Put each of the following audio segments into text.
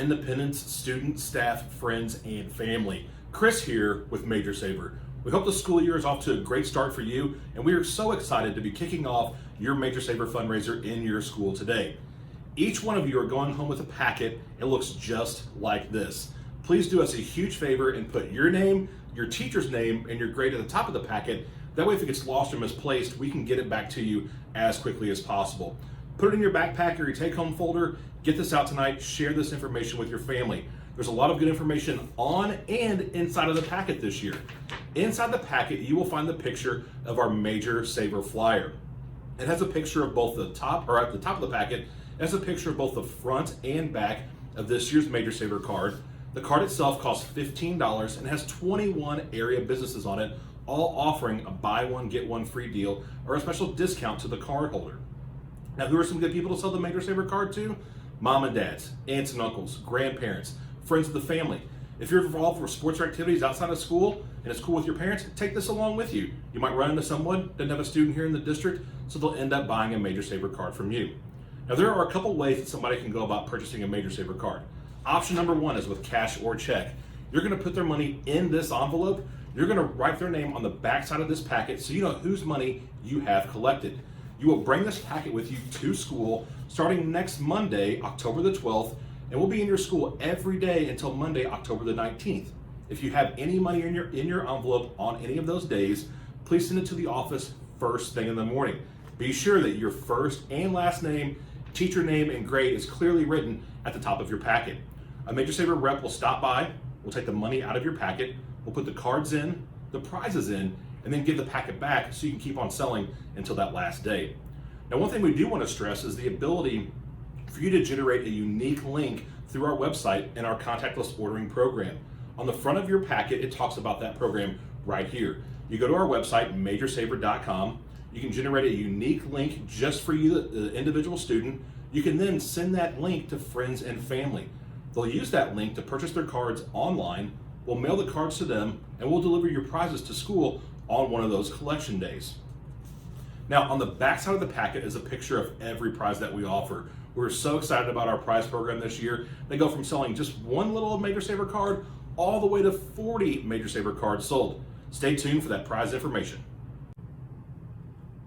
independents, students, staff, friends, and family. Chris here with Major Saver. We hope the school year is off to a great start for you, and we are so excited to be kicking off your Major Saver fundraiser in your school today. Each one of you are going home with a packet. It looks just like this. Please do us a huge favor and put your name, your teacher's name, and your grade at the top of the packet. That way, if it gets lost or misplaced, we can get it back to you as quickly as possible. Put it in your backpack or your take-home folder. Get this out tonight. Share this information with your family. There's a lot of good information on and inside of the packet this year. Inside the packet, you will find the picture of our Major Saver flyer. It has a picture of both the top, or at the top of the packet, it has a picture of both the front and back of this year's Major Saver card. The card itself costs $15 and has 21 area businesses on it, all offering a buy one, get one free deal or a special discount to the card holder. Now, who are some good people to sell the Major Saver card to? Mom and dads, aunts and uncles, grandparents, friends of the family. If you're involved with sports or activities outside of school and it's cool with your parents, take this along with you. You might run into someone that doesn't have a student here in the district, so they'll end up buying a Major Saver card from you. Now, there are a couple ways that somebody can go about purchasing a Major Saver card. Option number one is with cash or check. You're going to put their money in this envelope. You're going to write their name on the back side of this packet so you know whose money you have collected. You will bring this packet with you to school starting next Monday, October the 12th, and we'll be in your school every day until Monday, October the 19th. If you have any money in your envelope on any of those days, please send it to the office first thing in the morning. Be sure that your first and last name, teacher name, and grade is clearly written at the top of your packet. A Major Saver rep will stop by, we'll take the money out of your packet, we'll put the cards in, the prizes in, and then give the packet back so you can keep on selling until that last day. Now, one thing we do want to stress is the ability for you to generate a unique link through our website and our contactless ordering program. On the front of your packet, it talks about that program right here. You go to our website, majorsaver.com. You can generate a unique link just for you, the individual student. You can then send that link to friends and family. They'll use that link to purchase their cards online. We'll mail the cards to them, and we'll deliver your prizes to school on one of those collection days. Now, on the back side of the packet is a picture of every prize that we offer. We're so excited about our prize program this year. They go from selling just one little Major Saver card all the way to 40 Major Saver cards sold. Stay tuned for that prize information.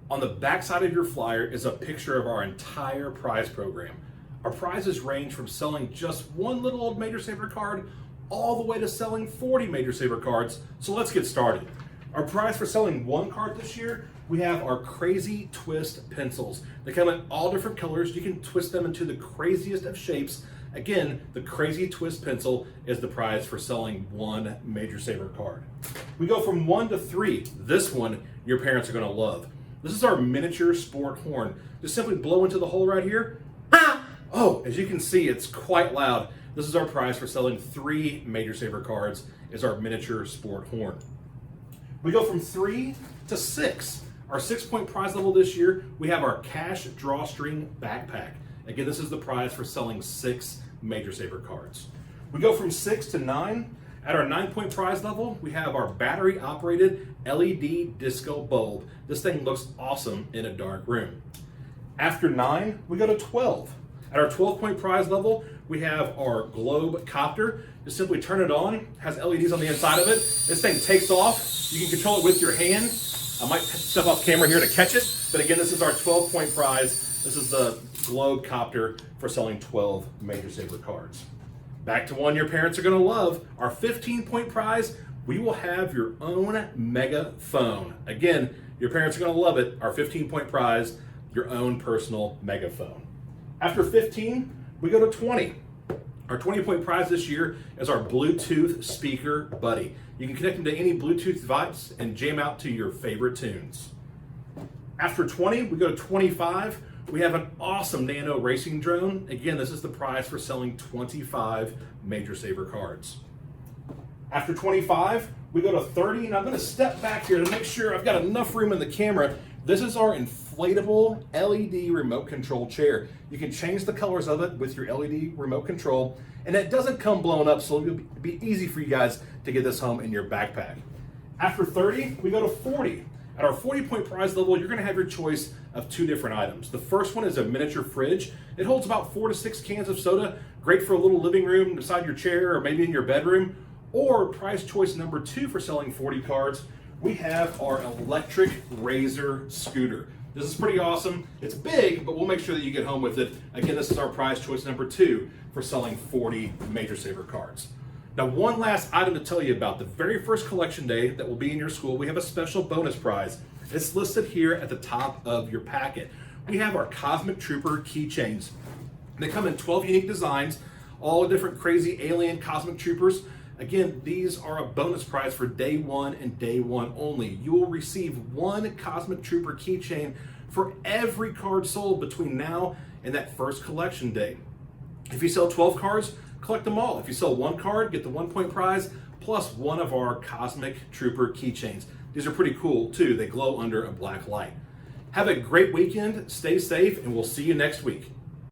On the back side of your flyer is a picture of our entire prize program. Our prizes range from selling just one little old Major Saver card all the way to selling 40 Major Saver cards. So let's get started. Our prize for selling one card this year, we have our Crazy Twist pencils. They come in all different colors. You can twist them into the craziest of shapes. Again, the Crazy Twist pencil is the prize for selling one Major Saver card. We go from 1 to 3. This one, your parents are gonna love. This is our miniature sport horn. Just simply blow into the hole right here. Oh, as you can see, it's quite loud. This is our prize for selling 3 Major Saver cards, is our miniature sport horn. We go from 3 to 6. Our 6-point prize level this year, we have our cash drawstring backpack. Again, this is the prize for selling 6 Major Saver cards. We go from 6 to 9. At our 9-point prize level, we have our battery operated LED disco bulb. This thing looks awesome in a dark room. After 9, we go to 12. At our 12-point prize level, we have our globe copter. Just simply turn it on, has LEDs on the inside of it. This thing takes off. You can control it with your hand. I might step off camera here to catch it, but again, this is our 12-point prize. This is the globe copter for selling 12 Major Saver cards. Back to one your parents are gonna love, our 15-point prize, we will have your own mega phone. Again, your parents are gonna love it, our 15-point prize, your own personal mega phone. After 15, we go to 20. Our 20-point prize this year is our Bluetooth speaker buddy. You can connect them to any Bluetooth device and jam out to your favorite tunes. After 20, we go to 25. We have an awesome Nano racing drone. Again, this is the prize for selling 25 Major Saver cards. After 25, we go to 30, and I'm gonna step back here to make sure I've got enough room in the camera. This is our inflatable LED remote control chair. You can change the colors of it with your LED remote control, and it doesn't come blown up, so it'll be easy for you guys to get this home in your backpack. After 30, we go to 40. At our 40-point prize level, you're going to have your choice of 2 different items. The first one is a miniature fridge. It holds about 4 to 6 cans of soda, great for a little living room beside your chair or maybe in your bedroom. Or prize choice number 2 for selling 40 cards, we have our electric razor scooter. This is pretty awesome. It's big, but we'll make sure that you get home with it. Again, this is our prize choice number 2 for selling 40 Major Saver cards. Now, one last item to tell you about. The very first collection day that will be in your school, we have a special bonus prize. It's listed here at the top of your packet. We have our Cosmic Trooper keychains. They come in 12 unique designs, all different crazy alien cosmic troopers. Again, these are a bonus prize for day 1 and day 1 only. You will receive 1 Cosmic Trooper keychain for every card sold between now and that first collection day. If you sell 12 cards, collect them all. If you sell 1 card, get the 1-point prize plus 1 of our Cosmic Trooper keychains. These are pretty cool too. They glow under a black light. Have a great weekend, stay safe, and we'll see you next week.